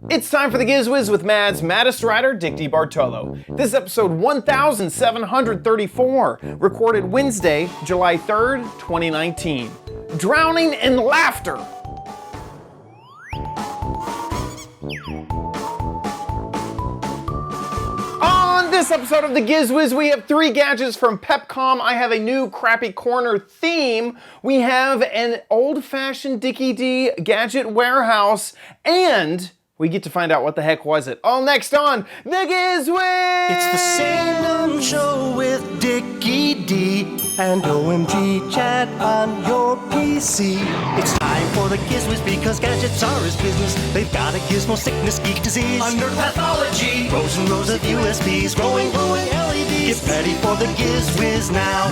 It's time for the Giz Wiz with Mads, Maddest Writer, Dick DeBartolo. This is episode 1734, recorded Wednesday, July 3rd, 2019. Drowning in laughter. On this episode of the Giz Wiz, we have 3 gadgets from Pepcom. I have a new crappy corner theme. We have an old-fashioned Dickie D gadget warehouse, and we get to find out what the heck was it. All next on the Giz Wiz! It's the Salem Show with Dickie D and OMG chat on your PC. It's time for the Giz Wiz because gadgets are his business. They've got a gizmo sickness, geek disease, under pathology, rows and rows of USBs, glowing LEDs. Get ready for the Giz Wiz now.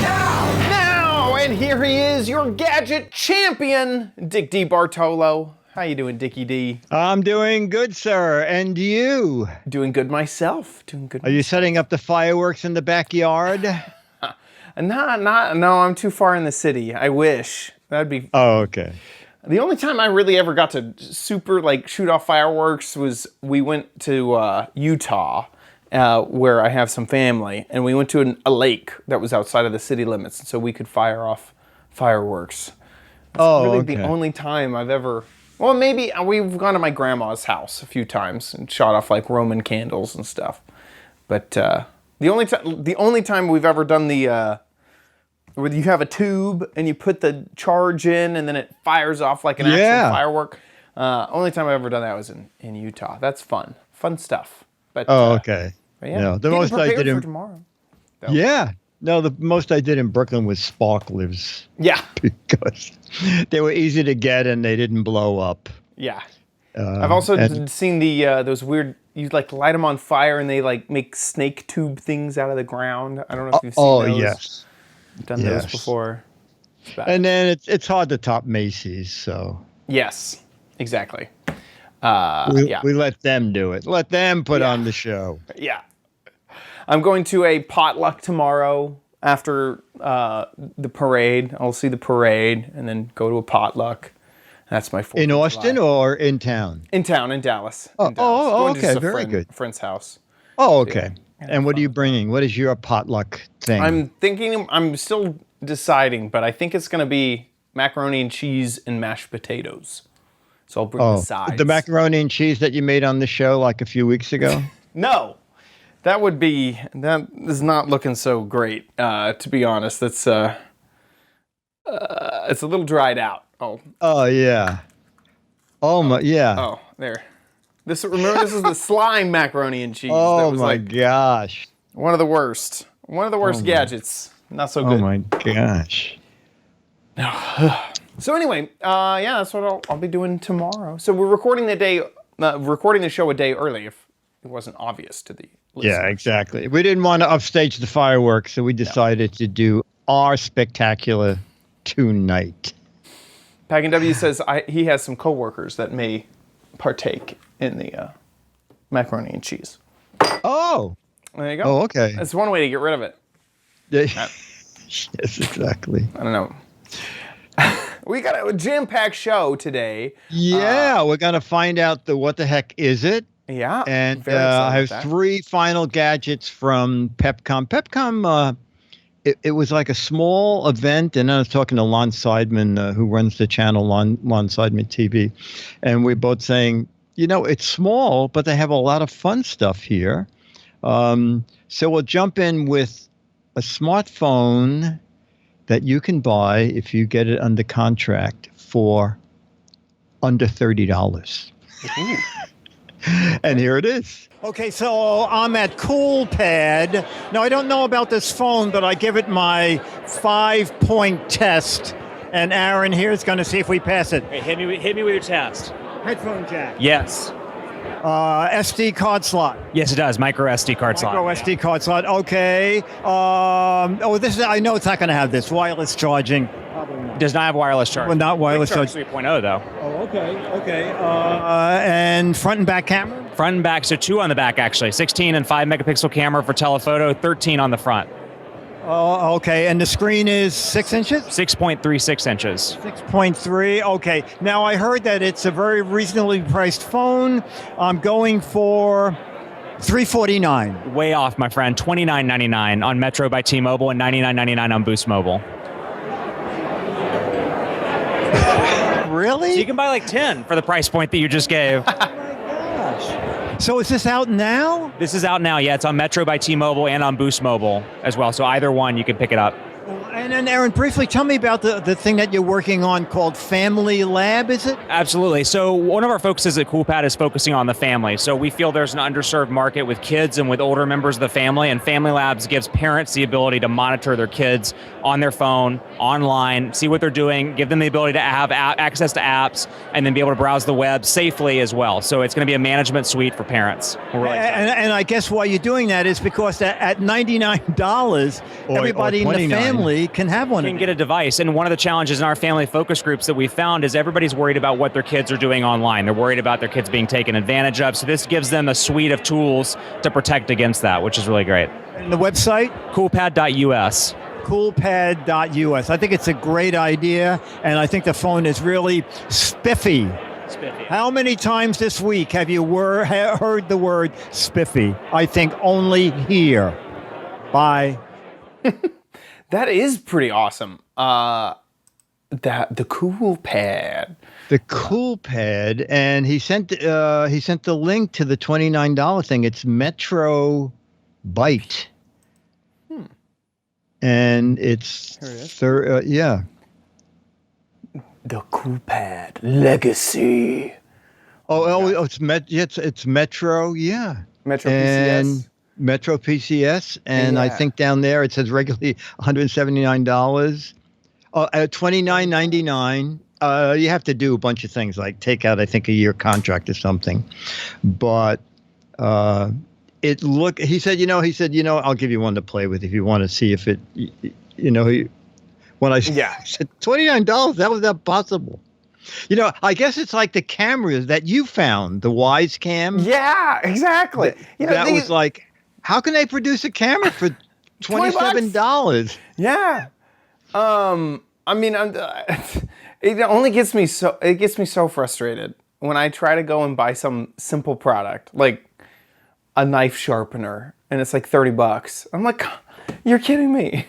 Now! And here he is, your Gadget Champion, Dick DeBartolo. How you doing, Dickie D? I'm doing good, sir. And you? Doing good myself. Are you setting up the fireworks in the backyard? No, I'm too far in the city. I wish. That'd be... Oh, okay. The only time I really ever got to shoot off fireworks was we went to Utah, where I have some family, and we went to a lake that was outside of the city limits, so we could fire off fireworks. That's really the only time I've ever... Well, maybe we've gone to my grandma's house a few times and shot off like Roman candles and stuff. But the only time we've ever done the where you have a tube and you put the charge in and then it fires off like an actual firework. Only time I've ever done that was in Utah. That's fun stuff. But okay. But yeah, no, the most I did for tomorrow. So. Yeah. No, the most I did in Brooklyn was sparklers. Yeah. Because they were easy to get and they didn't blow up. Yeah. I've also seen the those weird, you like light them on fire and they like make snake tube things out of the ground. I don't know if you've seen those. Oh, yes. I've done those before. And then it's hard to top Macy's, so. Yes, exactly. We let them do it. Let them put on the show. Yeah. I'm going to a potluck tomorrow after the parade. I'll see the parade and then go to a potluck. That's my 4th In Austin or in town? In town, in Dallas. Okay, very good. Friend's house. Oh, okay. And what are you bringing? What is your potluck thing? I'm still deciding, but I think it's going to be macaroni and cheese and mashed potatoes. So I'll bring the sides. The macaroni and cheese that you made on the show like a few weeks ago? No. That is not looking so great, to be honest. It's a little dried out. Oh yeah. Oh my, yeah. Oh, there. This is the slime macaroni and cheese. Oh that was my gosh. One of the worst. One of the worst gadgets. Not so good. Oh my gosh. So anyway, that's what I'll be doing tomorrow. So we're recording the show a day early, if it wasn't obvious to the listeners. Yeah, exactly. We didn't want to upstage the fireworks, so we decided to do our spectacular tonight. Pagan W says he has some coworkers that may partake in the macaroni and cheese. Oh. There you go. Oh, okay. That's one way to get rid of it. Yes, exactly. I don't know. We got a jam-packed show today. Yeah, we're going to find out what the heck is it. Yeah. And I have 3 final gadgets from Pepcom. Pepcom, it was like a small event, and I was talking to Lon Seidman, who runs the channel, Lon Seidman TV, and we're both saying, it's small, but they have a lot of fun stuff here. So we'll jump in with a smartphone that you can buy if you get it under contract for under $30. And here it is. Okay, so I'm at Coolpad. Now, I don't know about this phone, but I give it my 5-point test. And Aaron here is going to see if we pass it. Hey, hit me with your test. Headphone jack. Yes. SD card slot. Yes, it does. Micro SD card slot. Micro SD card slot. Okay. This is. I know it's not going to have this wireless charging. Does not have wireless charging. Well, not wireless charging. 3.0 though. Oh, okay. And front and back camera. Front and back, so 2 on the back actually. 16 and 5 megapixel camera for telephoto. 13 on the front. Oh, okay. And the screen is 6 inches? 6.36 inches. 6.3. Okay. Now I heard that it's a very reasonably priced phone. I'm going for $349. Way off, my friend. $29.99 on Metro by T-Mobile and $99.99 on Boost Mobile. Really? So you can buy like 10 for the price point that you just gave. So is this out now? This is out now. Yeah, it's on Metro by T-Mobile and on Boost Mobile as well. So either one, you can pick it up. And then, Aaron, briefly tell me about the thing that you're working on called Family Lab, is it? Absolutely. So one of our focuses at Coolpad is focusing on the family. So we feel there's an underserved market with kids and with older members of the family, and Family Labs gives parents the ability to monitor their kids on their phone, online, see what they're doing, give them the ability to have access to apps, and then be able to browse the web safely as well. So it's going to be a management suite for parents. We're really excited. And I guess why you're doing that is because at $99, everybody in the family can have one. Can get a device. And one of the challenges in our family focus groups that we found is everybody's worried about what their kids are doing online. They're worried about their kids being taken advantage of. So this gives them a suite of tools to protect against that, which is really great. And the website? Coolpad.us. Coolpad.us. I think it's a great idea, and I think the phone is really spiffy. Spiffy. How many times this week have you heard the word spiffy? I think only here. Bye. That is pretty awesome. The Coolpad. The Coolpad, and he sent the link to the $29 thing. It's Metro Byte. And it's yeah. The Coolpad Legacy. It's Metro, yeah. Metro and PCS. Metro PCS, and I Yeah. think down there it says regularly $179. At $29.99. You have to do a bunch of things like take out, I think, a year contract or something. But he said, I'll give you one to play with if you want to see if it, when I said $29, that was not possible. I guess it's like the cameras that you found, the Wise Cam. Yeah, exactly. Was like, how can they produce a camera for $27? Yeah. I mean, it only gets me so frustrated when I try to go and buy some simple product like a knife sharpener and it's like $30. I'm like, you're kidding me.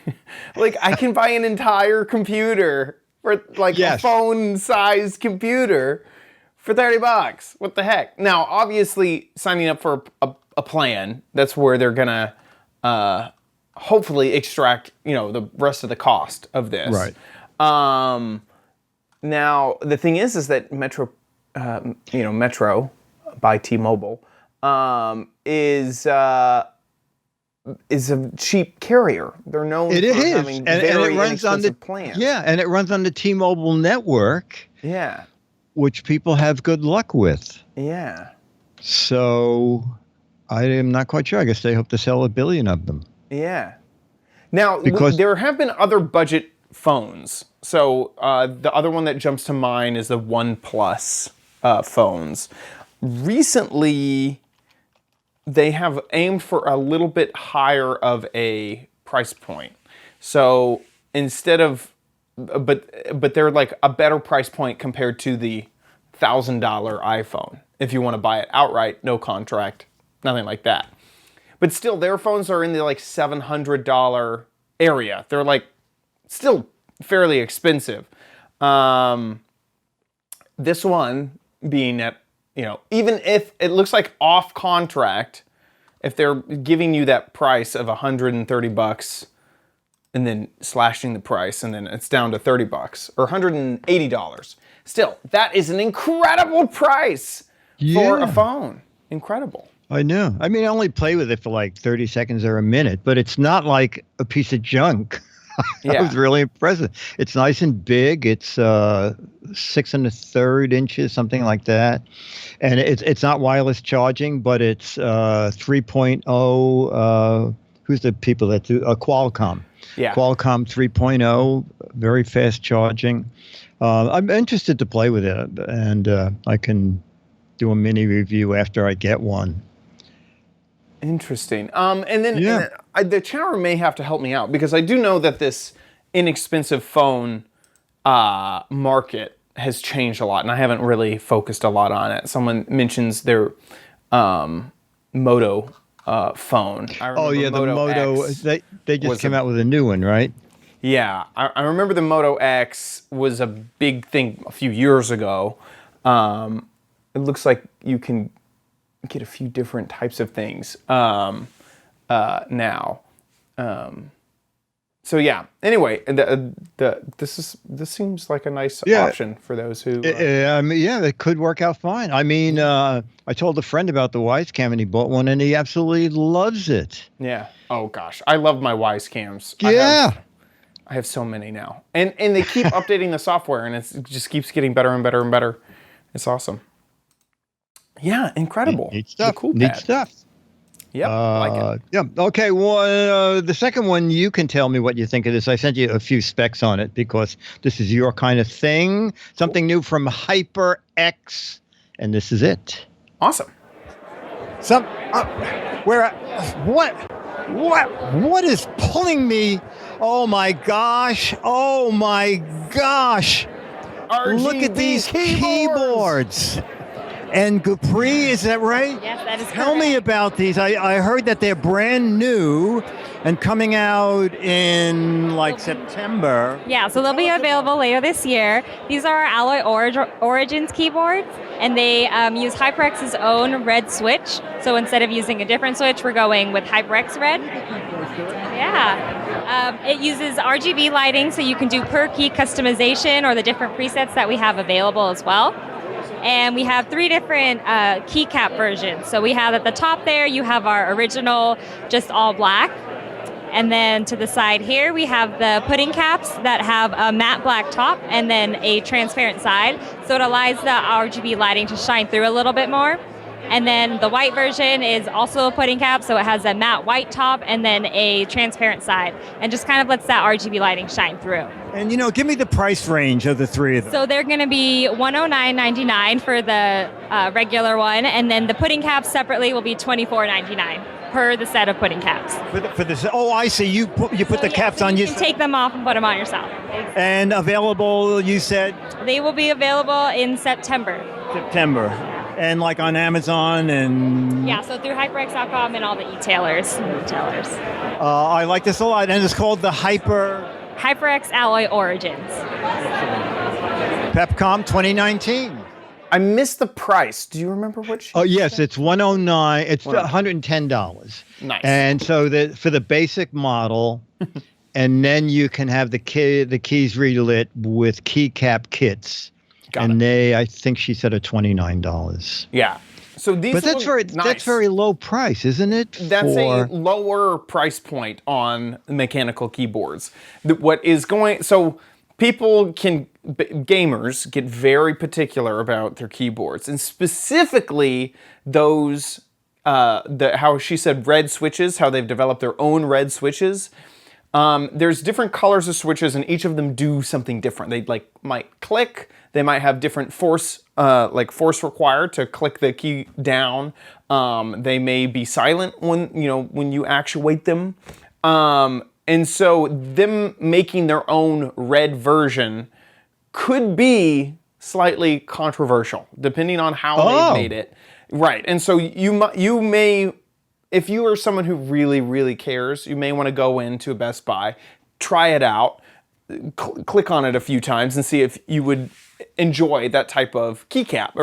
Like I can buy an entire computer for like a phone-sized computer for $30. What the heck? Now, obviously, signing up for a plan, that's where they're gonna hopefully extract, the rest of the cost of this. Right. Now, the thing is that Metro by T-Mobile, is a cheap carrier. They're known for having very inexpensive plans. Yeah, and it runs on the T-Mobile network. Yeah. Which people have good luck with. Yeah. So I am not quite sure. I guess they hope to sell 1 billion of them. Yeah. Now, Because there have been other budget phones. So the other one that jumps to mind is the OnePlus phones. Recently, they have aimed for a little bit higher of a price point. So instead of, but they're like a better price point compared to the $1,000 iPhone. If you want to buy it outright, no contract, nothing like that. But still, their phones are in the like $700 area. They're like still fairly expensive. This one being at, even if it looks like off contract, if they're giving you that price of $130 and then slashing the price and then it's down to $30 or $180, still, that is an incredible price for a phone. Incredible. I know. I mean, I only play with it for like 30 seconds or a minute, but it's not like a piece of junk. That was really impressive. It's nice and big. It's 6 1/3 inches, something like that. And it's not wireless charging, but it's 3.0. Who's the people that do? Qualcomm. Yeah. Qualcomm 3.0, very fast charging. I'm interested to play with it, and I can do a mini review after I get one. Interesting. And then Yeah. the channel may have to help me out because I do know that this inexpensive phone market has changed a lot, and I haven't really focused a lot on it. Someone mentions their Moto phone. I remember Oh yeah, the Moto. X They just was came out with a new one, right? Yeah, I remember the Moto X was a big thing a few years ago. It looks like you can get a few different types of things now. So yeah. Anyway, this seems like a nice option for those who. I mean, yeah, it could work out fine. I mean, I told a friend about the Wise Cam, and he bought one, and he absolutely loves it. Yeah. Oh gosh, I love my Wise Cams. Yeah. I have so many now, and they keep updating the software, and it just keeps getting better and better and better. It's awesome. Yeah, incredible. Neat stuff. Coolpad. Neat stuff. Yep, I like it. Yeah. Okay. Well, the second one, you can tell me what you think of this. I sent you a few specs on it because this is your kind of thing. Something new from HyperX, and this is it. Awesome. What is pulling me? Oh my gosh! Oh my gosh! Look at these keyboards. And Capri, is that right? Yes, that is Tell me about these. I heard that they're brand new and coming out in like September. Yeah, so they'll be available later this year. These are our Alloy Origins keyboards, and they use HyperX's own red switch. So instead of using a different switch, we're going with HyperX red. Yeah. It uses RGB lighting, so you can do per key customization or the different presets that we have available as well. And we have 3 different keycap versions. So we have at the top there, you have our original, just all black. And then to the side here, we have the pudding caps that have a matte black top and then a transparent side. So it allows the RGB lighting to shine through a little bit more. And then the white version is also a pudding cap, so it has a matte white top and then a transparent side, and just kind of lets that RGB lighting shine through. And give me the price range of the 3 of them. So they're going to be $109.99 for the regular one, and then the pudding caps separately will be $24.99 per the set of pudding caps. For the oh, I see. You put the caps so on. You can take them off and put them on yourself. And available, you said? They will be available in September. And like on Amazon and... Yeah, so through HyperX.com and all the e-tailers. I like this a lot. And it's called the HyperX Alloy Origins. Pepcom 2019. I missed the price. Do you remember what? Oh yes, it's $109. It's $110. Nice. And so for the basic model, and then you can have the keys relit with keycap kits. I think she said $29. Yeah. So these, but that's very low price, isn't it? That's a lower price point on mechanical keyboards. So people gamers get very particular about their keyboards, and specifically those how she said red switches, how they've developed their own red switches. There's different colors of switches, and each of them do something different. They might click. They might have different force required to click the key down. They may be silent when you actuate them. And so them making their own red version could be slightly controversial, depending on how they made it. Right. And so you may, if you are someone who really, really cares, you may want to go into a Best Buy, try it out, click on it a few times and see if you would enjoy that type of keycap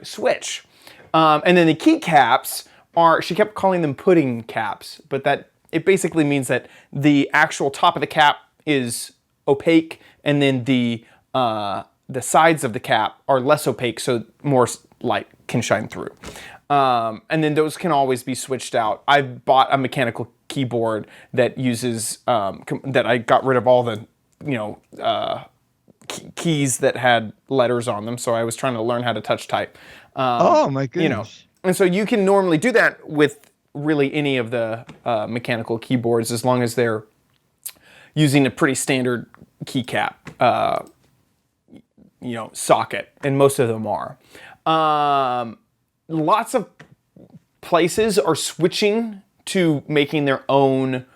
switch. And then the keycaps she kept calling them pudding caps, but it basically means that the actual top of the cap is opaque, and then the sides of the cap are less opaque, so more light can shine through. And then those can always be switched out. I bought a mechanical keyboard that uses that I got rid of all the keys that had letters on them, so I was trying to learn how to touch type. Oh my goodness! And so you can normally do that with really any of the mechanical keyboards, as long as they're using a pretty standard keycap socket, and most of them are. Lots of places are switching to making their own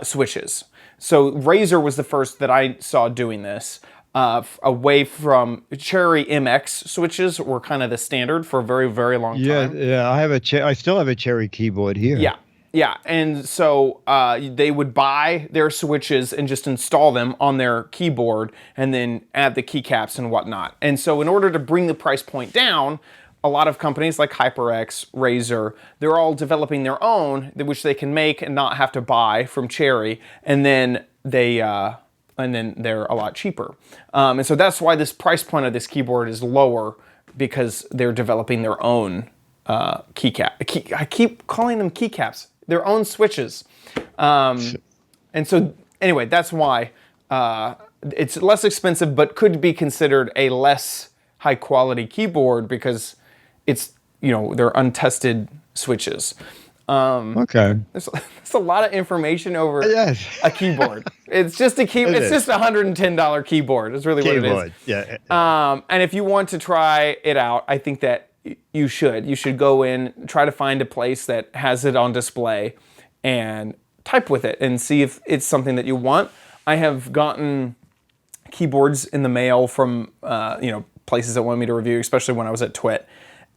switches. So Razer was the first that I saw doing this. Away from Cherry MX switches were kind of the standard for a very, very long time. Yeah. I still have a Cherry keyboard here. Yeah. And so they would buy their switches and just install them on their keyboard and then add the keycaps and whatnot. And so in order to bring the price point down, a lot of companies like HyperX, Razer, they're all developing their own, which they can make and not have to buy from Cherry, and then they're a lot cheaper. And so that's why this price point of this keyboard is lower, because they're developing their own keycap. I keep calling them keycaps. Their own switches. And so anyway, that's why it's less expensive, but could be considered a less high quality keyboard because it's, they're untested switches. Okay. There's a lot of information over Yes. a keyboard. It's just a key. It's just a $110 keyboard. Is really what it is. Yeah. And if you want to try it out, I think that you should. You should go in, try to find a place that has it on display, and type with it and see if it's something that you want. I have gotten keyboards in the mail from places that want me to review, especially when I was at Twit.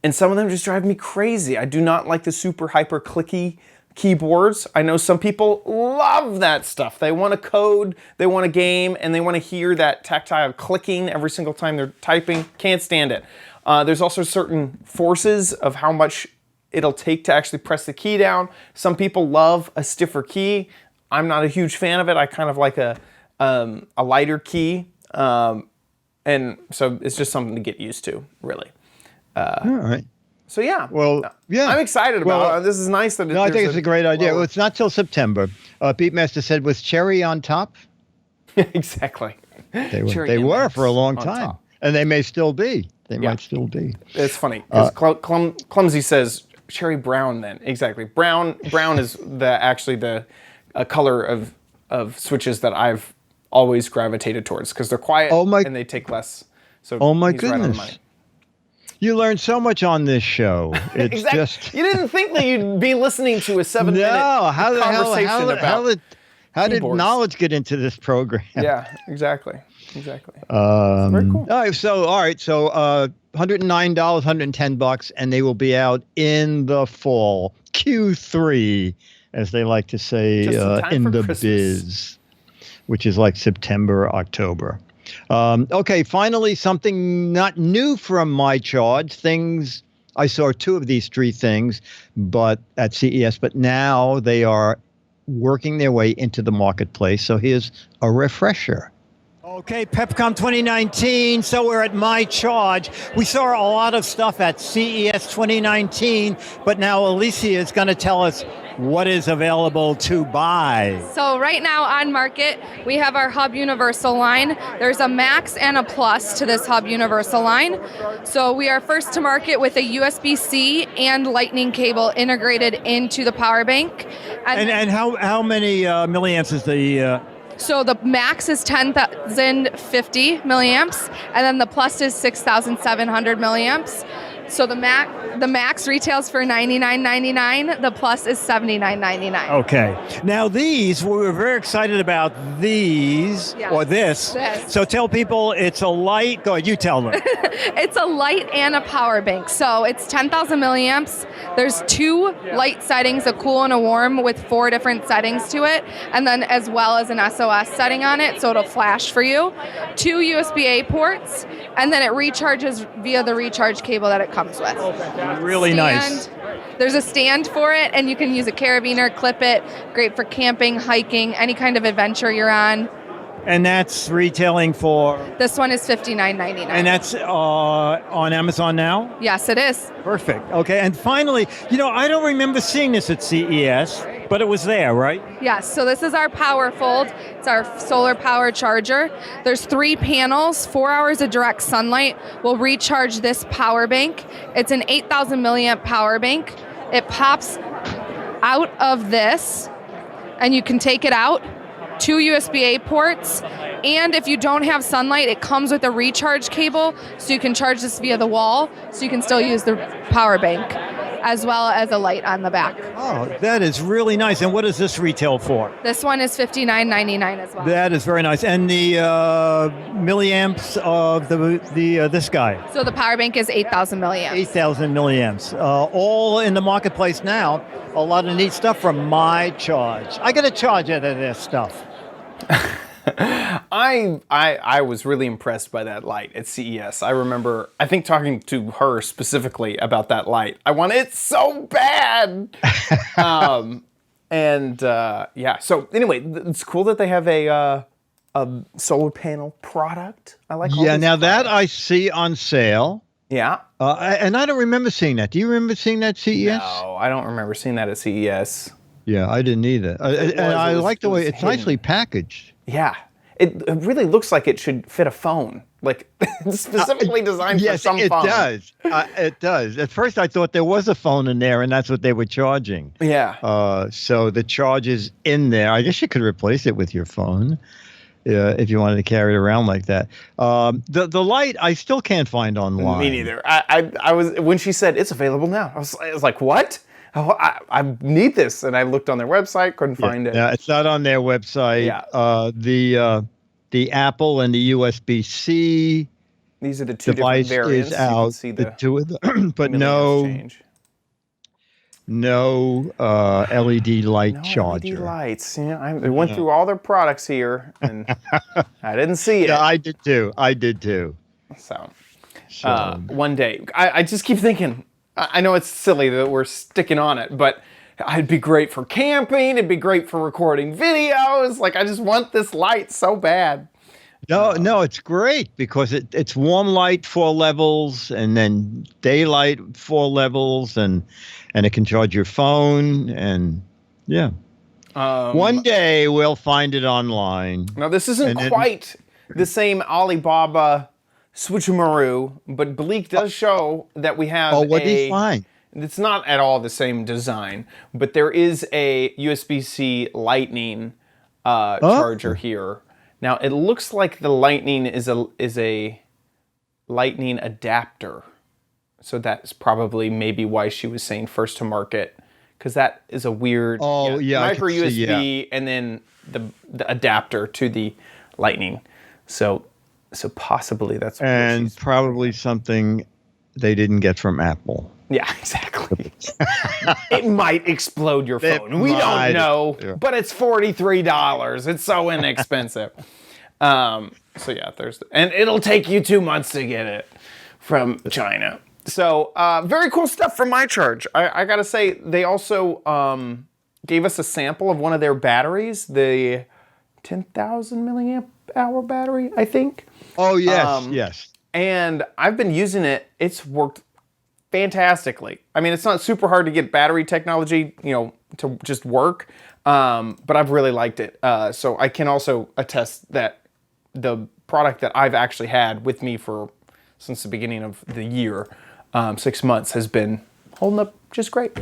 And some of them just drive me crazy. I do not like the super hyper clicky keyboards. I know some people love that stuff. They want to code, they want to game, and they want to hear that tactile clicking every single time they're typing. Can't stand it. There's also certain forces of how much it'll take to actually press the key down. Some people love a stiffer key. I'm not a huge fan of it. I kind of like a lighter key. And so it's just something to get used to, really. All right. So yeah. Well, yeah. I'm excited about it. This is nice that No, I think it's a great idea. Well, it's not till September. Beatmaster said, was Cherry on top? Exactly. They were for a long time. Top. And they may still be. They might still be. It's funny because Clumsy says Cherry Brown. Then exactly, brown is actually the color of switches that I've always gravitated towards because they're quiet and they take less. So oh my he's right on the goodness! money. You learn so much on this show. It's exactly. just You didn't think that you'd be listening to a 7-minute conversation about how did knowledge get into this program? Yeah, exactly. Very cool. All right, so $109, $110, and they will be out in the fall, Q3, as they like to say in the Christmas. biz, which is like September, October. Okay, finally, something not new from MyCharge. Things I saw 2 of these 3 things, but at CES, but now they are working their way into the marketplace. So here's a refresher. Okay, Pepcom 2019, so we're at MyCharge. We saw a lot of stuff at CES 2019, but now Alicia is going to tell us what is available to buy. So right now on market, we have our Hub Universal line. There's a Max and a Plus to this Hub Universal line. So we are first to market with a USB-C and Lightning cable integrated into the power bank. And how many milliamps is the... So the Max is 10,050 milliamps, and then the Plus is 6,700 milliamps. So the Max retails for $99.99. The Plus is $79.99. Okay. Now these, we were very excited about these, or this. So tell people it's a light. Go ahead, you tell them. It's a light and a power bank. So it's 10,000 milliamps. There's 2 light settings, a cool and a warm, with 4 different settings to it. And then as well as an SOS setting on it, so it'll flash for you. 2 USB-A ports, and then it recharges via the recharge cable that it comes with. Really nice. There's a stand for it, and you can use a carabiner, clip it. Great for camping, hiking, any kind of adventure you're on. And that's retailing for? This one is $59.99. And that's on Amazon now? Yes, it is. Perfect. Okay, and finally, I don't remember seeing this at CES, but it was there, right? Yes, so this is our Power Fold. It's our solar power charger. There's 3 panels, 4 hours of direct sunlight will recharge this power bank. It's an 8,000 milliamp power bank. It pops out of this, and you can take it out. 2 USB-A ports, and if you don't have sunlight, it comes with a recharge cable, so you can charge this via the wall, so you can still use the power bank. as well as a light on the back. Oh, that is really nice. And what does this retail for? This one is $59.99 as well. That is very nice. And the milliamps of the this guy? So the power bank is 8,000 milliamps. 8,000 milliamps. All in the marketplace now. A lot of neat stuff from MyCharge. I get a charge out of this stuff. I was really impressed by that light at CES. I remember, I think, talking to her specifically about that light. I want it so bad. Yeah. So anyway, it's cool that they have a solar panel product. I like. Yeah. Now that I see on sale. Yeah. And I don't remember seeing that. Do you remember seeing that at CES? No, I don't remember seeing that at CES. Yeah, I didn't either. And I like the way it's nicely packaged. Yeah. It really looks like it should fit a phone. Like, it's specifically designed for some phone. Yes, it does. It does. At first, I thought there was a phone in there, and that's what they were charging. Yeah. So the charge is in there. I guess you could replace it with your phone if you wanted to carry it around like that. The light, I still can't find online. Me neither. I was, when she said it's available now, I was like, what? Oh, I need this, and I looked on their website, couldn't find it. Yeah, it's not on their website. Yeah. The Apple and the USB-C. These are the two different variants. Is out. You can see the two of them, but no LED light charger. LED lights. Yeah, I went through all their products here, and I didn't see it. Yeah, I did too. So one day, I just keep thinking. I know it's silly that we're sticking on it, but it'd be great for camping. It'd be great for recording videos. Like, I just want this light so bad. No, it's great because it's warm light 4 levels and then daylight 4 levels and it can charge your phone and yeah. One day we'll find it online. Now, this isn't quite the same Alibaba switcheroo, but Bleak does show that we have what did he find? It's not at all the same design, but there is a USB-C Lightning charger here. Now, it looks like the Lightning is a Lightning adapter. So that's probably maybe why she was saying first to market, because that is a weird micro USB and then the adapter to the Lightning. So possibly that's what and probably something they didn't get from Apple. Yeah, exactly. It might explode your phone. We don't know, but it's $43. It's so inexpensive. So yeah, and it'll take you 2 months to get it from China. So very cool stuff from MyCharge. I gotta say, they also gave us a sample of one of their batteries, the 10,000 milliamp hour battery, I think. Oh yes, yes. And I've been using it. It's worked fantastically. I mean, it's not super hard to get battery technology, to just work, but I've really liked it. So I can also attest that the product that I've actually had with me since the beginning of the year, 6 months, has been holding up just great.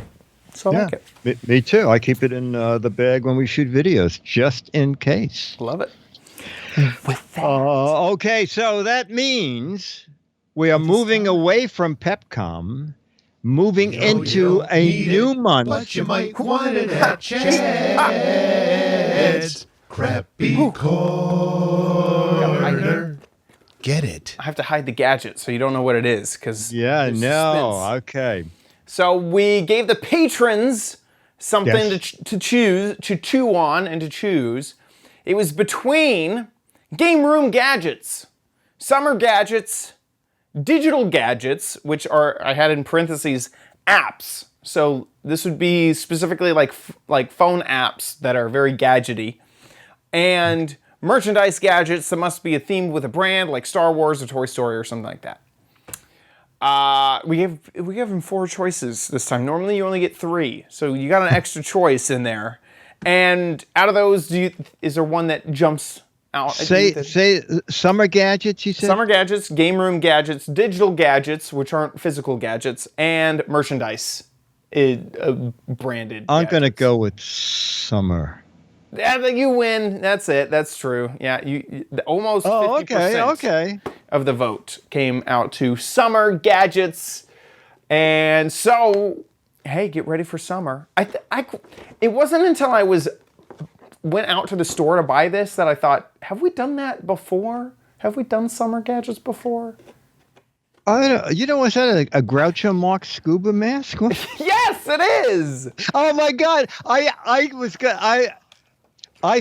So I like it. Me too. I keep it in the bag when we shoot videos, just in case. Love it. With that. Okay, so that means we are moving away from Pepcom, moving into a new month. But you might want it at Chad's Crappy Corner. Get it. I have to hide the gadget so you don't know what it is, because okay. So we gave the patrons something to chew on and to choose. It was between game room gadgets, summer gadgets, digital gadgets, which I had in parentheses, apps. So this would be specifically like phone apps that are very gadgety, and merchandise gadgets that must be a theme with a brand like Star Wars or Toy Story or something like that. We gave them 4 choices this time. Normally you only get 3, so you got an extra choice in there. And out of those, is there one that jumps out? Say summer gadgets, you said? Summer gadgets, game room gadgets, digital gadgets, which aren't physical gadgets, and merchandise branded. I'm going to go with summer. Yeah, you win. That's it. That's true. Yeah, almost 50% of the vote came out to summer gadgets. And so hey, get ready for summer. It wasn't until I went out to the store to buy this that I thought, have we done that before? Have we done summer gadgets before? You know, was that a Groucho Marx scuba mask? Yes, it is. Oh my God! I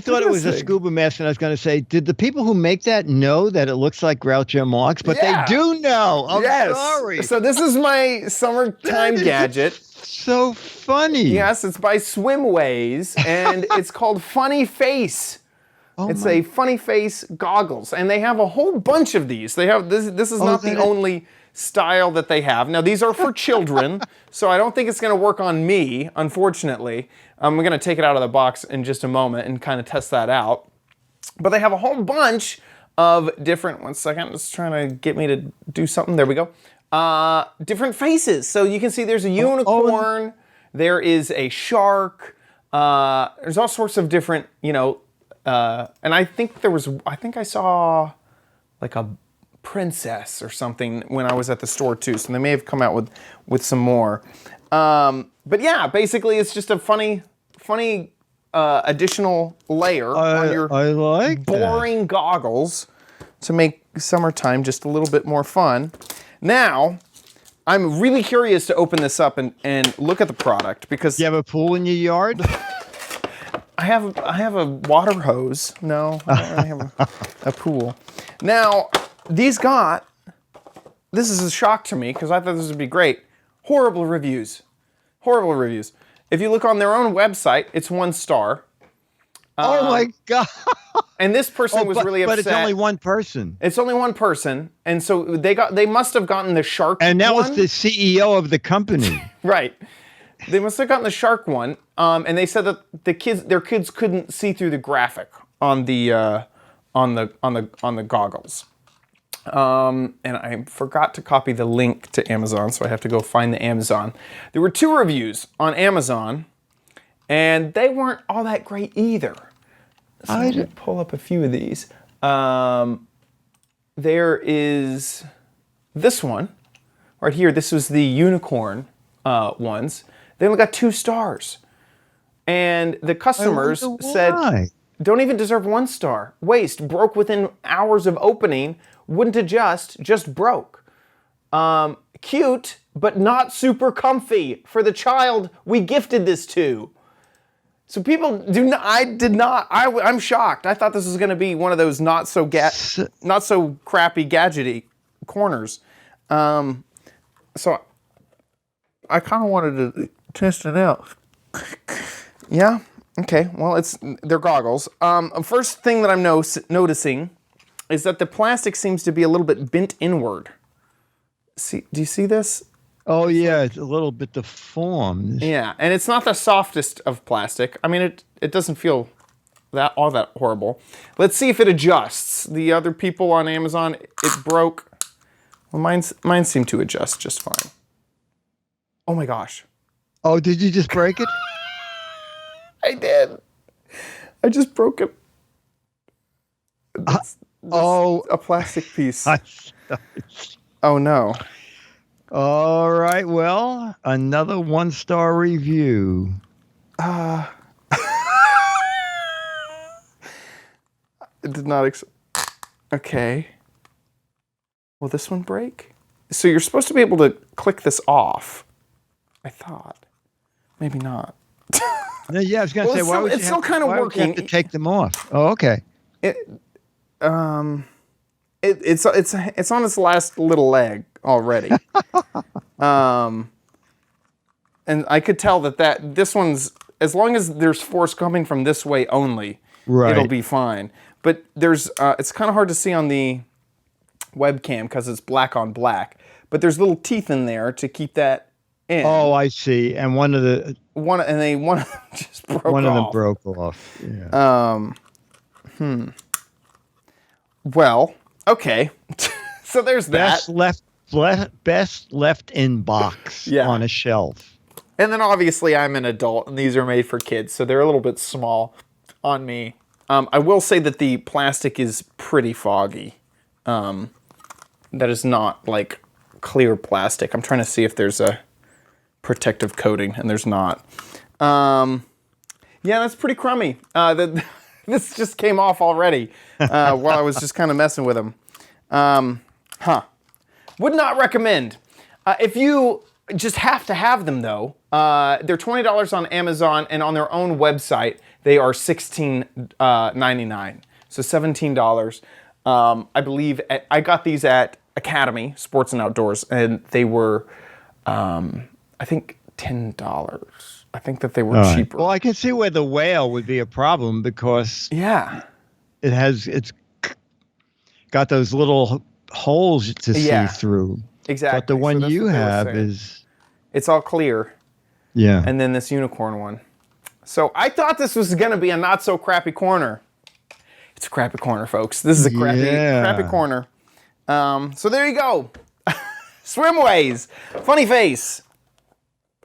thought it was a scuba mask, and I was going to say, did the people who make that know that it looks like Groucho Marx? But they do know. I'm sorry. So this is my summertime gadget. So funny. Yes, it's by Swimways, and it's called Funny Face. It's a Funny Face goggles, and they have a whole bunch of these. They have this is not the only style that they have. Now these are for children, so I don't think it's going to work on me, unfortunately. I'm going to take it out of the box in just a moment and kind of test that out. But they have a whole bunch of different, one second, it's trying to get me to do something. There we go. Different faces. So you can see there's a unicorn, there is a shark, there's all sorts of different, and I think I saw like a princess or something when I was at the store too. So they may have come out with some more. But yeah, basically it's just a funny additional layer on your boring goggles to make summertime just a little bit more fun. Now, I'm really curious to open this up and look at the product because you have a pool in your yard. I have a water hose. No, I don't really have a pool. Now, this is a shock to me because I thought this would be great. Horrible reviews. Horrible reviews. If you look on their own website, it's 1 star. Oh my God. And this person was really upset. But it's only one person. It's only one person. And so they must have gotten the shark one. And that was the CEO of the company. Right. They must have gotten the shark one. And they said that their kids couldn't see through the graphic on the goggles. And I forgot to copy the link to Amazon, so I have to go find the Amazon. There were 2 reviews on Amazon, and they weren't all that great either. So I'm going to pull up a few of these. There is this one right here. This was the unicorn ones. They only got 2 stars. And the customers said, don't even deserve 1 star. Waste, broke within hours of opening, wouldn't adjust, just broke. Cute, but not super comfy for the child we gifted this to. So people do not, I'm shocked. I thought this was going to be one of those not so crappy gadgety corners. So I kind of wanted to test it out. Yeah. Okay. Well, they're goggles. First thing that I'm noticing is that the plastic seems to be a little bit bent inward. Do you see this? Oh yeah, it's a little bit deformed. Yeah, and it's not the softest of plastic. I mean, it doesn't feel all that horrible. Let's see if it adjusts. The other people on Amazon, it broke. Well, mine seemed to adjust just fine. Oh my gosh. Oh, did you just break it? I did. I just broke it. A plastic piece. Oh no. All right, well, another 1-star review. It did not okay. Will this one break? So you're supposed to be able to click this off. I thought. Maybe not. Yeah, I was going to say, why would you it's still kind of working. You have to take them off? Oh, okay. It's on its last little leg already. And I could tell that this one's, as long as there's force coming from this way only, it'll be fine. But it's kind of hard to see on the webcam because it's black on black. But there's little teeth in there to keep that in. Oh, I see. And one of them just broke off. One of them broke off. Yeah. Well, okay. So there's that. Best left in box on a shelf. And then obviously I'm an adult and these are made for kids, so they're a little bit small on me. I will say that the plastic is pretty foggy. That is not like clear plastic. I'm trying to see if there's a protective coating, and there's not. Yeah, that's pretty crummy. This just came off already while I was just kind of messing with them. Would not recommend. If you just have to have them though, they're $20 on Amazon, and on their own website, they are $16.99. So $17. I believe I got these at Academy Sports and Outdoors, and they were, I think, $10. I think that they were cheaper. Well, I can see where the whale would be a problem because it's got those little holes to see through. Exactly. But the one you have it's all clear. Yeah. And then this unicorn one. So I thought this was going to be a not so crappy corner. It's a crappy corner, folks. This is a crappy corner. So there you go. Swimways. Funny face.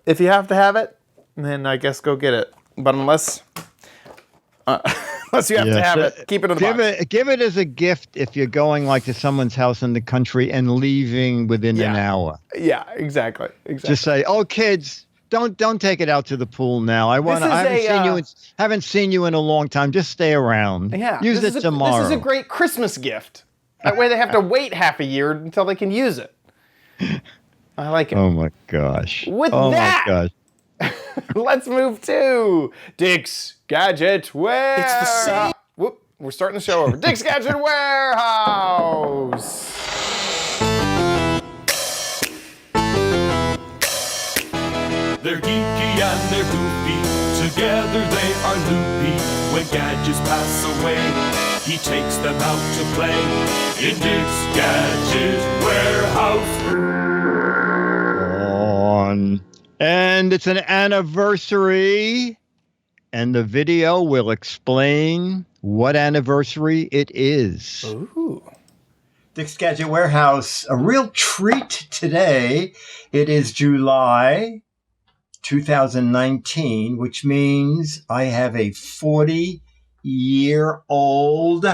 If you have to have it, then I guess go get it. But unless you have to have it, keep it in the box. Give it as a gift if you're going like to someone's house in the country and leaving within an hour. Yeah, exactly. Just say, "Oh, kids, don't take it out to the pool now. I haven't seen you in a long time. Just stay around. Yeah, use it tomorrow." This is a great Christmas gift. That way they have to wait half a year until they can use it. I like it. Oh my gosh. My gosh. Let's move to Dick's Gadget Warehouse. It's the same. Whoop, we're starting the show over. Dick's Gadget Warehouse. They're geeky and they're goofy. Together they are loopy. When gadgets pass away, he takes them out to play in Dick's Gadget Warehouse. And it's an anniversary, and the video will explain what anniversary it is. Ooh. Dick's Gadget Warehouse, a real treat today. It is July 2019, which means I have a 40-year-old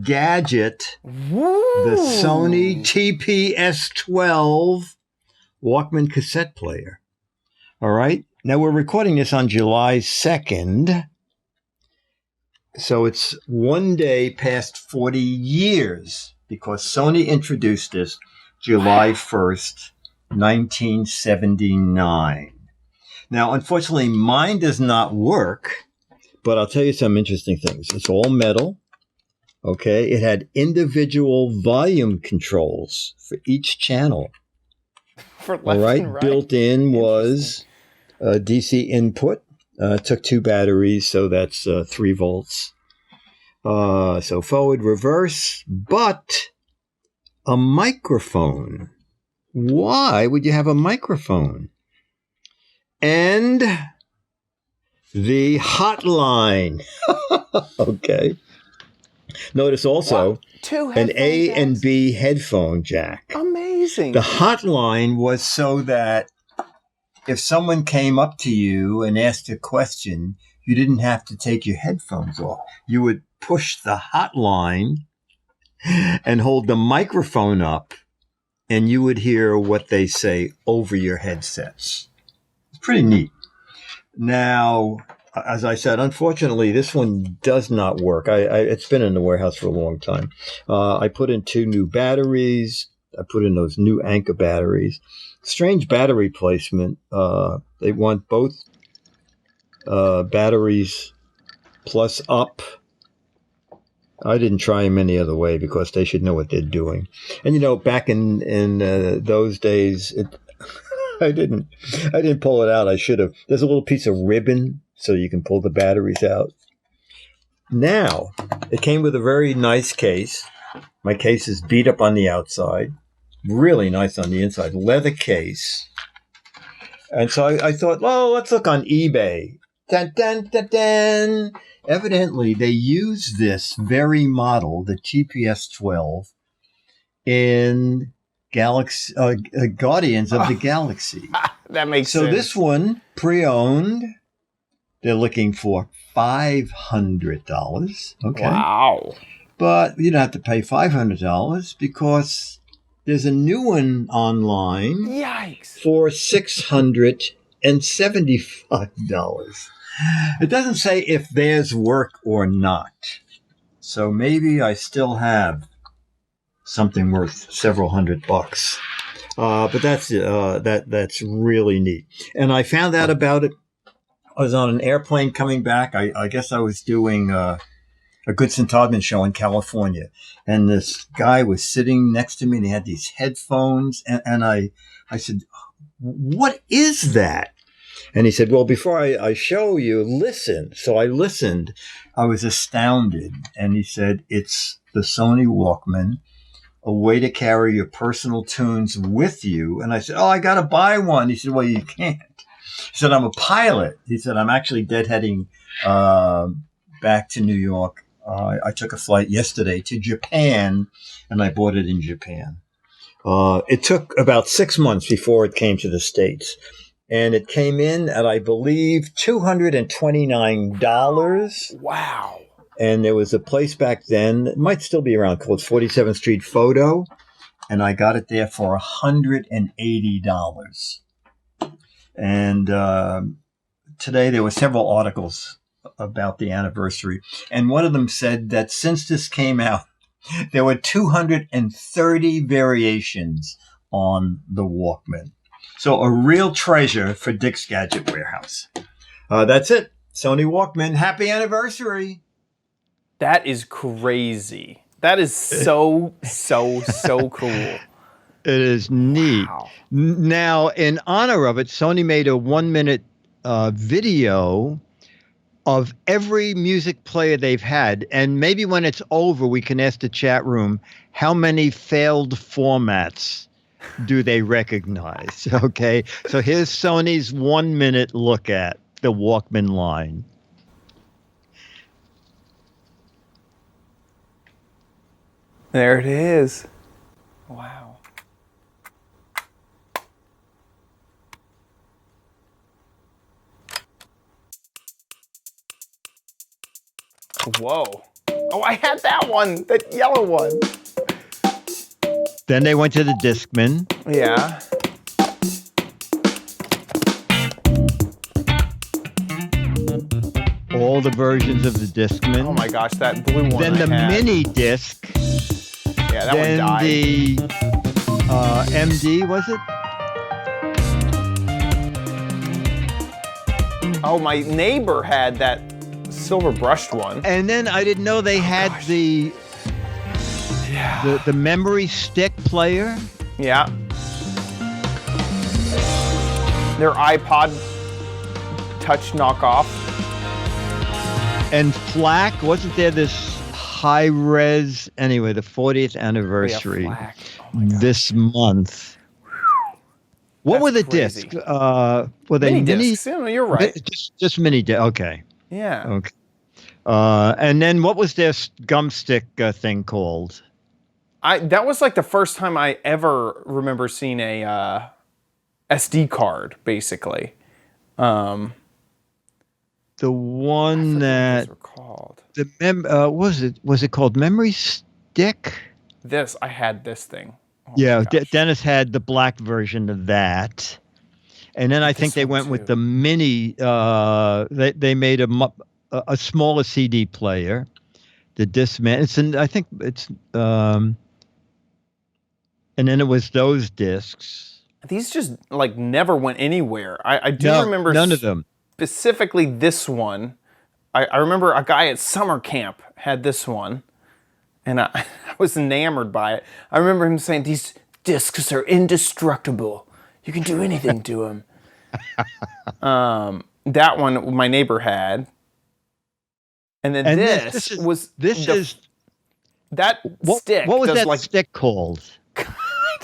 gadget, the Sony TPS12 Walkman cassette player. All right. Now we're recording this on July 2nd. So it's one day past 40 years because Sony introduced this July 1st, 1979. Now, unfortunately, mine does not work, but I'll tell you some interesting things. It's all metal. Okay. It had individual volume controls for each channel. For left and right. Built in was a DC input. Took 2 batteries, so that's 3 volts. So forward, reverse, but a microphone. Why would you have a microphone? And the hotline. Okay. Notice also an A and B headphone jack. Amazing. The hotline was so that if someone came up to you and asked a question, you didn't have to take your headphones off. You would push the hotline and hold the microphone up, and you would hear what they say over your headsets. It's pretty neat. Now, as I said, unfortunately, this one does not work. It's been in the warehouse for a long time. I put in 2 new batteries. I put in those new Anker batteries. Strange battery placement. They want both batteries plus up. I didn't try them any other way because they should know what they're doing. And you know, back in those days, I didn't pull it out. I should have. There's a little piece of ribbon so you can pull the batteries out. Now, it came with a very nice case. My case is beat up on the outside. Really nice on the inside. Leather case. And so I thought, well, let's look on eBay. Dun, dun, dun, dun. Evidently, they use this very model, the TPS12, in Galaxy Guardians of the Galaxy. That makes sense. So this one, pre-owned, they're looking for $500. Okay. Wow. But you don't have to pay $500 because There's a new one online Yikes. for $675. It doesn't say if there's work or not. So maybe I still have something worth several $100. But that's really neat. And I found out about it. I was on an airplane coming back. I guess I was doing a Goodson Todman show in California. And this guy was sitting next to me and he had these headphones. And I said, what is that? And he said, well, before I show you, listen. So I listened. I was astounded. And he said, it's the Sony Walkman, a way to carry your personal tunes with you. And I said, oh, I got to buy one. He said, well, you can't. He said, I'm a pilot. He said, I'm actually deadheading back to New York. I took a flight yesterday to Japan, and I bought it in Japan. It took about 6 months before it came to the States. And it came in at, I believe, $229. Wow. And there was a place back then, it might still be around, called 47th Street Photo. And I got it there for $180. And today there were several articles about the anniversary. And one of them said that since this came out, there were 230 variations on the Walkman. So a real treasure for Dick's Gadget Warehouse. That's it. Sony Walkman. Happy anniversary. That is crazy. That is so cool. It is neat. Wow. Now, in honor of it, Sony made a 1 minute video of every music player they've had. And maybe when it's over, we can ask the chat room, how many failed formats do they recognize? Okay. So here's Sony's 1 minute look at the Walkman line. There it is. Wow. Whoa. Oh, I had that one, that yellow one. Then they went to the Discman. Yeah. All the versions of the Discman. Oh my gosh, that blue one. Then the MiniDisc. Yeah, that then one died. The MD, was it? Oh, my neighbor had that silver brushed one. And then I didn't know they had the memory stick player. Yeah. Their iPod Touch knockoff. And FLAC, wasn't there this high res? Anyway, the 40th anniversary Yeah, FLAC. this month. What were the discs? Were they Mini mini? discs. Yeah, no, you're right. Just mini disc. Okay. Yeah. Okay. And then what was their gum stick thing called? That was like the first time I ever remember seeing a SD card, basically. The one that What called? was it called Memory Stick? I had this thing. Oh Yeah, my gosh. Dennis had the black version of that, and then I think they went with the mini. They made a smaller CD player, the Discman. I think it's and then it was those discs. These just like never went anywhere. I do remember none of them. Specifically this one. I remember a guy at summer camp had this one, and I was enamored by it. I remember him saying, these discs are indestructible. You can do anything to them. That one my neighbor had. And then What stick. was that stick called? I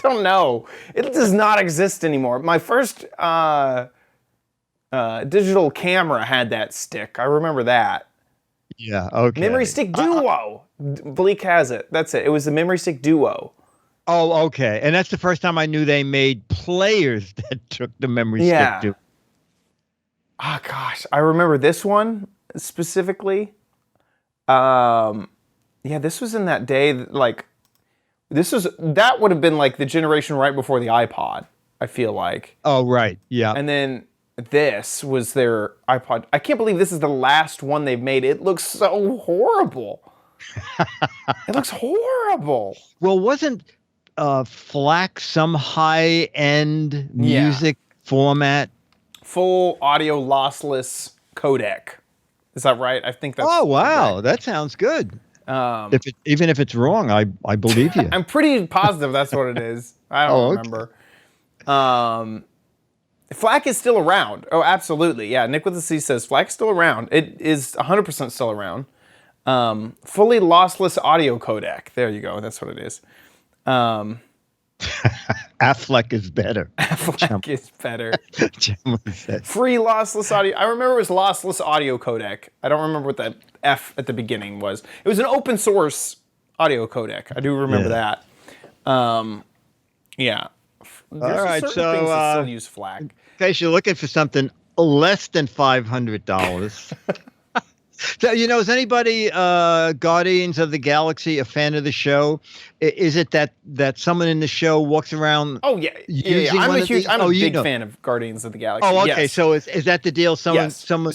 don't know. It does not exist anymore. My first digital camera had that stick. I remember that. Yeah, okay. Memory Stick Duo. Bleak has it. That's it. It was the Memory Stick Duo. Oh, okay. And that's the first time I knew they made players that took the memory stick to. Oh, gosh. I remember this one specifically. Yeah, this was in that day, like, that would have been like the generation right before the iPod, I feel like. Oh, right. Yeah. And then this was their iPod. I can't believe this is the last one they've made. It looks so horrible. It looks horrible. Well, wasn't FLAC some high-end music format? Full audio lossless codec. Is that right? I think that's. Oh, wow. Right. That sounds good. Even if it's wrong, I believe you. I'm pretty positive that's what it is. I don't remember. FLAC is still around. Oh, absolutely. Yeah, Nick with the C says FLAC's still around. It is 100% still around. Fully lossless audio codec. There you go. That's what it is. Affleck is better. Affleck is better. Said. Free lossless audio. I remember it was lossless audio codec. I don't remember what that F at the beginning was. It was an open source audio codec. I do remember that. Yeah. There's all right, certain so things that still use FLAC. In case you're looking for something less than $500. So, is anybody Guardians of the Galaxy a fan of the show? Is it that someone in the show walks around? Oh yeah. I'm a big fan of Guardians of the Galaxy. Oh, okay. Yes. So is that the deal? Someone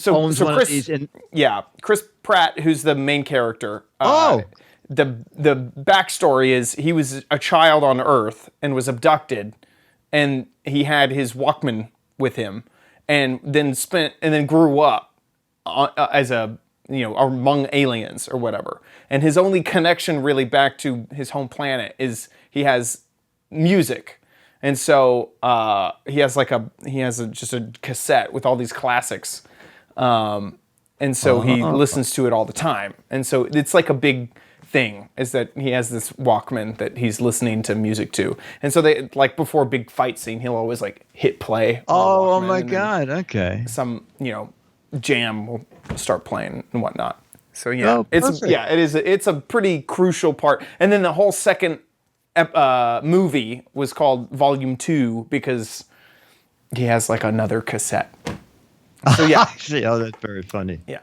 owns one of these. Yeah, Chris Pratt, who's the main character. The backstory is he was a child on Earth and was abducted, and he had his Walkman with him, and then grew up as a among aliens or whatever. And his only connection really back to his home planet is he has music. And so he has just a cassette with all these classics. And so he listens to it all the time. And so it's like a big thing is that he has this Walkman that he's listening to music to. And so they before a big fight scene, he'll always hit play. Oh my God. Okay. Some, jam will start playing and whatnot. So yeah, it's a pretty crucial part. And then the whole second movie was called Volume 2 because he has another cassette. So yeah. See, that's very funny. Yeah.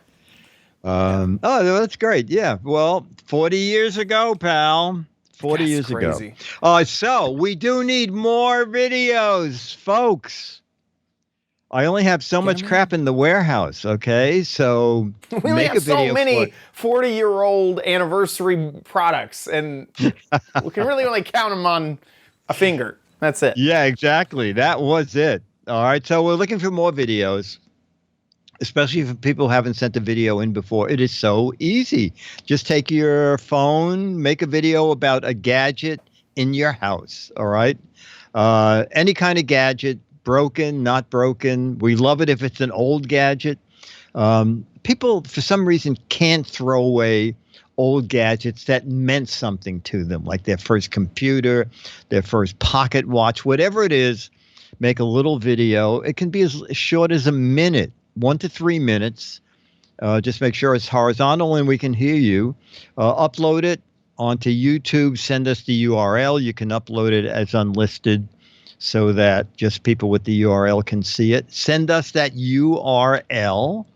That's great. Yeah. Well, 40 years ago, pal. 40 years crazy. ago. So we do need more videos, folks. I only have so much crap in the warehouse, okay? So we only have so many 40-year-old anniversary products, and we can really only count them on a finger. That's it. Yeah, exactly. That was it. All right, so we're looking for more videos, especially if people haven't sent a video in before. It is so easy. Just take your phone, make a video about a gadget in your house, all right? Any kind of gadget. Broken, not broken. We love it if it's an old gadget. People, for some reason, can't throw away old gadgets that meant something to them, like their first computer, their first pocket watch, whatever it is. Make a little video. It can be as short as a minute, 1 to 3 minutes. Just make sure it's horizontal and we can hear you. Upload it onto YouTube. Send us the URL. You can upload it as unlisted, so that just people with the URL can see it. Send us that URL,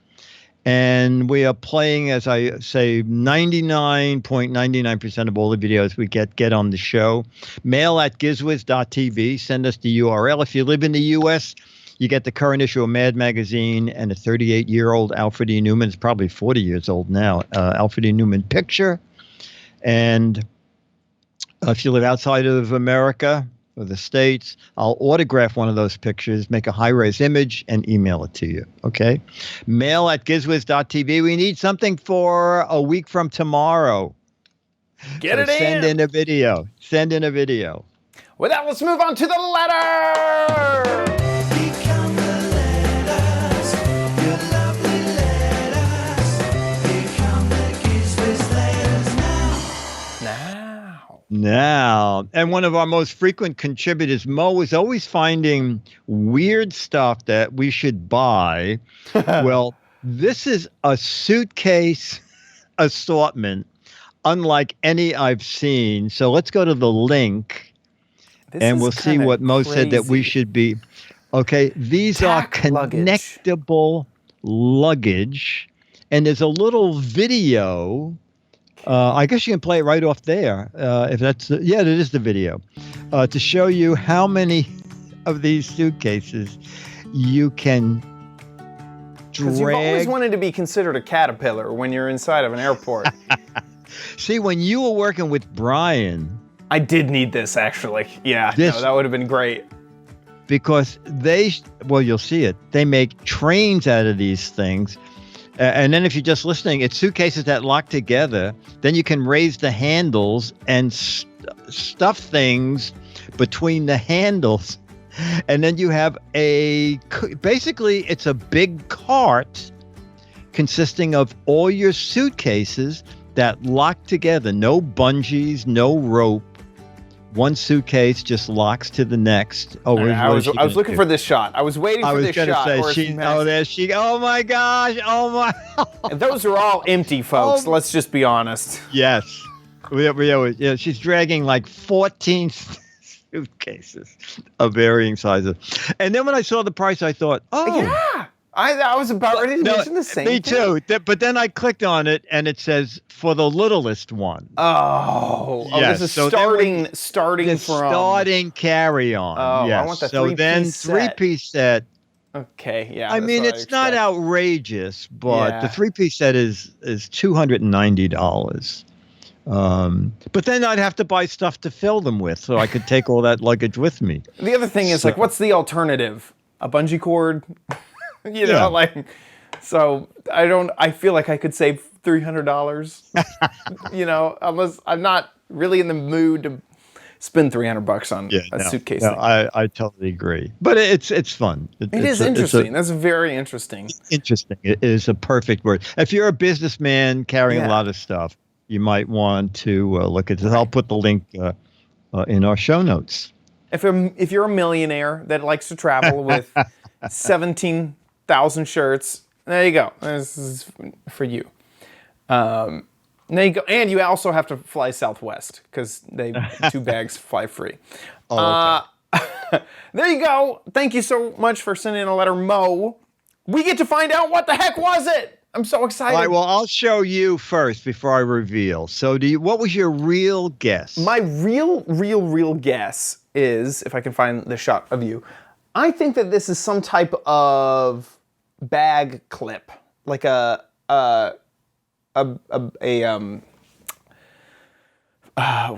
and we are playing, as I say, 99.99% of all the videos we get on the show. Mail at gizwiz.tv. Send us the URL. If you live in the U.S., you get the current issue of Mad Magazine and a 38-year-old Alfred E. Newman. It's probably 40 years old now. Alfred E. Newman picture. And if you live outside of America, or the States, I'll autograph one of those pictures, make a high-res image, and email it to you, okay? Mail at gizwiz.tv. We need something for a week from tomorrow. Get it in. Send in a video. Send in a video. With that, let's move on to the letter. Become the letters, your lovely letters. Become the Giz Wiz letters now. And one of our most frequent contributors, Mo, is always finding weird stuff that we should buy. Well, this is a suitcase assortment unlike any I've seen. So let's go to the link and we'll see what Mo said that we should be. Okay, these are connectable luggage. And there's a little video I guess you can play it right off there. If that's yeah, it is the video to show you how many of these suitcases you can Because you've always drag. wanted to be considered a caterpillar when you're inside of an airport. See, when you were working with Brian, I did need this, actually. Yeah, This- no, that would have been great. because well, you'll see it. They make trains out of these things. And then if you're just listening, it's suitcases that lock together. Then you can raise the handles and stuff things between the handles. And then you have basically it's a big cart consisting of all your suitcases that lock together. No bungees, no rope. One suitcase just locks to the next. Oh, I was looking for this shot. I was waiting for this shot. Say, Horace Max. there she. Oh my gosh! Oh my! And those are all empty, folks. Oh. Let's just be honest. Yes, yeah. She's dragging like 14 suitcases of varying sizes. And then when I saw the price, I thought, oh, Yeah, I was about ready to mention the same. me thing. too. But then I clicked on it, and it says for the littlest one. This is so then starting The from. starting carry-on. Oh, yes. I want the so three-piece then set. three-piece set. Okay, yeah. I that's mean, what it's not expect. outrageous, but Yeah. the three-piece set is $290. But then I'd have to buy stuff to fill them with, so I could take all that luggage with me. The other thing is, like, what's the alternative? A bungee cord? You know, Yeah. like, so I feel like I could save $300, you know, unless I'm not really in the mood to spend $300 on a suitcase. No, thing. I totally agree. But it's fun. It is interesting. That's very interesting. Interesting. It is a perfect word. If you're a businessman carrying a Yeah. lot of stuff, you might want to look at this. I'll put the link in our show notes. If you're a millionaire that likes to travel with 17,000 shirts, there you go. This is for you. There you go. And you also have to fly Southwest because 2 bags fly free. Oh, There you go. Thank you so much for sending in a letter, Mo. We get to find out what the heck was it. I'm so excited. All right, well, I'll show you first before I reveal. So what was your real guess? My real guess is, if I can find the shot of you, I think that this is some type of bag clip, like a what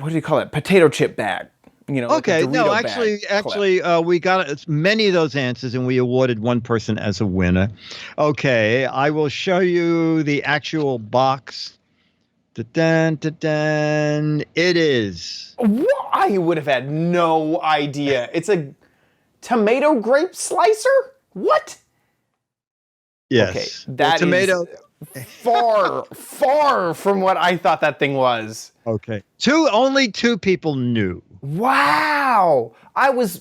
do you call it? Potato chip bag. You know, like a Okay, no, Dorito bag clip. we got many of those answers, and we awarded one person as a winner. Okay, I will show you the actual box. Da-dun, da-dun. It is. I would have had no idea. It's a tomato grape slicer? What? Yes. Okay, that is tomato. far from what I thought that thing was. Okay. Only 2 people knew. Wow. I was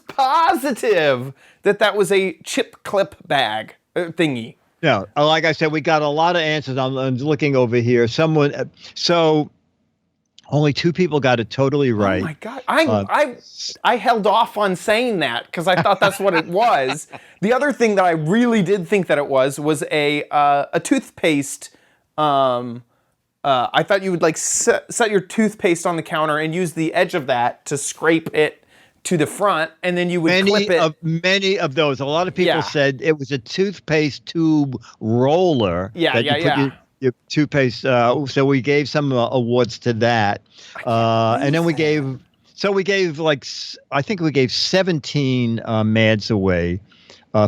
positive that was a chip clip bag thingy. No, like I said, we got a lot of answers. I'm looking over here. So only 2 people got it totally right. Oh my god! I held off on saying that because I thought that's what it was. The other thing that I really did think that it was a toothpaste. I thought you would like set your toothpaste on the counter and use the edge of that to scrape it to the front, and then you would clip it. Many of those. A lot of people Yeah. said it was a toothpaste tube roller. Yeah, that you put your toothpaste. So we gave some awards to that, and then we gave. So we gave I think we gave 17 Mads away.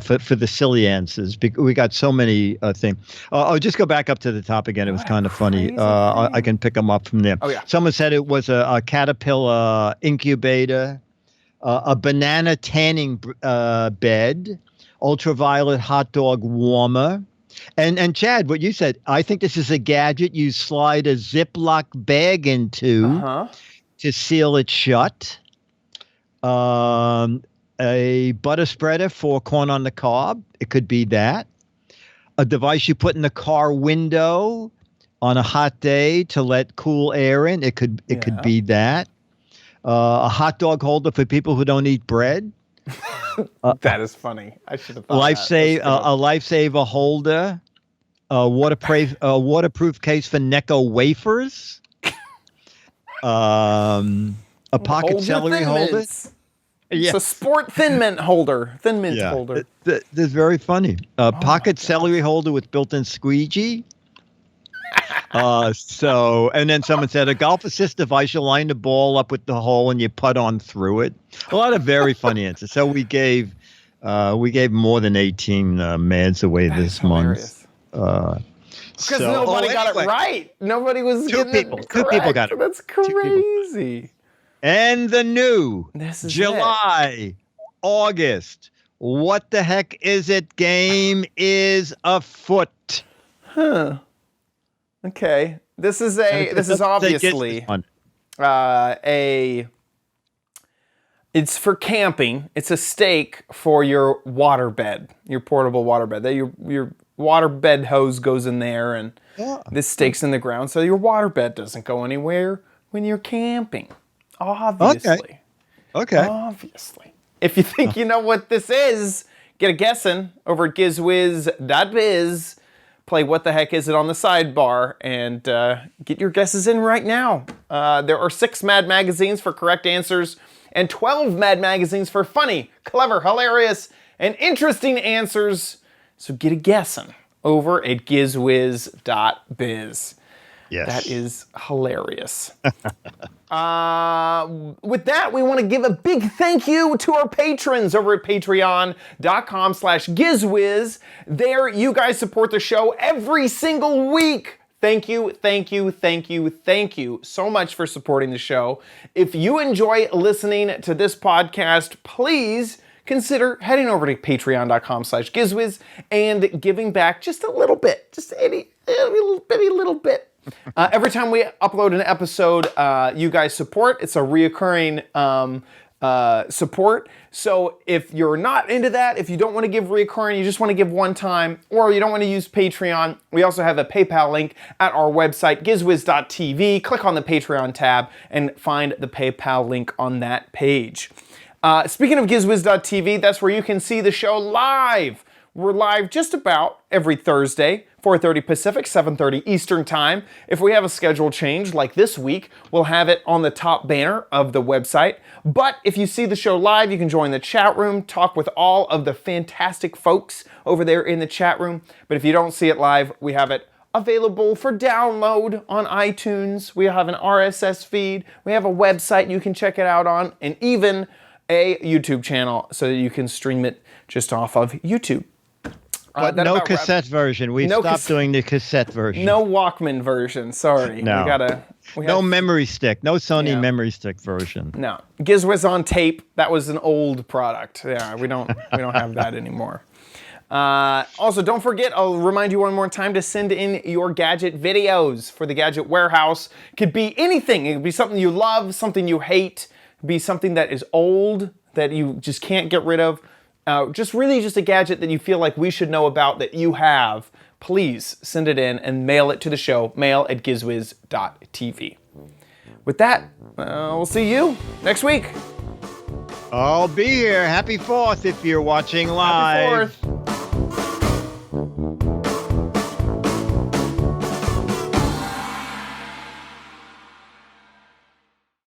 For the silly answers, we got so many things. I'll just go back up to the top again. It was kind of funny. I can pick them up from there. Oh, yeah. Someone said it was a caterpillar incubator, a banana tanning bed, ultraviolet hot dog warmer, and Chad, what you said. I think this is a gadget you slide a Ziploc bag into to seal it shut. A butter spreader for corn on the cob. It could be that. A device you put in the car window on a hot day to let cool air in. It could be that. A hot dog holder for people who don't eat bread. That is funny. I should have thought A lifesaver holder. waterproof case for Necco wafers. A pocket Hold your celery Thin holder. Mints. It's a sport Thin Mint holder. Thin Mint holder. This is very funny. Pocket celery holder with built-in squeegee. And then someone said a golf assist device. You line the ball up with the hole and you putt on through it. A lot of very funny answers. So we gave more than 18 Mads away this month. Because nobody got it right. Nobody was Two people got it. That's crazy. And the new This is July, August, what the heck is it game is afoot. Huh. Okay. This is obviously it's for camping. It's a stake for your waterbed, your portable waterbed. Your waterbed hose goes in there and this stake's in the ground so your waterbed doesn't go anywhere when you're camping. Obviously. Okay. Obviously. If you think you know what this is, get a guessing over at gizwiz.biz. Play What the Heck Is It on the sidebar and get your guesses in right now. There are 6 Mad magazines for correct answers and 12 Mad magazines for funny, clever, hilarious, and interesting answers. So get a guessing over at gizwiz.biz. Yes. That is hilarious. With that, we want to give a big thank you to our patrons over at patreon.com/GizWiz. There, you guys support the show every single week. Thank you, thank you, thank you, thank you so much for supporting the show. If you enjoy listening to this podcast, please consider heading over to patreon.com/GizWiz and giving back just a little bit, just any little bit. Every time we upload an episode, you guys support. It's a reoccurring support. So if you're not into that, if you don't want to give reoccurring, you just want to give one time, or you don't want to use Patreon, we also have a PayPal link at our website, gizwiz.tv. Click on the Patreon tab and find the PayPal link on that page. Speaking of gizwiz.tv, that's where you can see the show live. We're live just about every Thursday, 4:30 Pacific, 7:30 Eastern Time. If we have a schedule change, like this week, we'll have it on the top banner of the website. But if you see the show live, you can join the chat room, talk with all of the fantastic folks over there in the chat room. But if you don't see it live, we have it available for download on iTunes. We have an RSS feed. We have a website you can check it out on, and even a YouTube channel so that you can stream it just off of YouTube. But no cassette version. We stopped doing the cassette version. No Walkman version. Sorry. No. No memory stick. No Sony memory stick version. No. Giz Wiz on tape. That was an old product. Yeah, we don't have that anymore. Also, don't forget, I'll remind you one more time to send in your gadget videos for the Gadget Warehouse. It could be anything. It could be something you love, something you hate. It could be something that is old that you just can't get rid of. Just a gadget that you feel like we should know about that you have. Please send it in and mail it to the show, mail@gizwiz.tv. With that, we'll see you next week. I'll be here. Happy 4th if you're watching live. Happy 4th.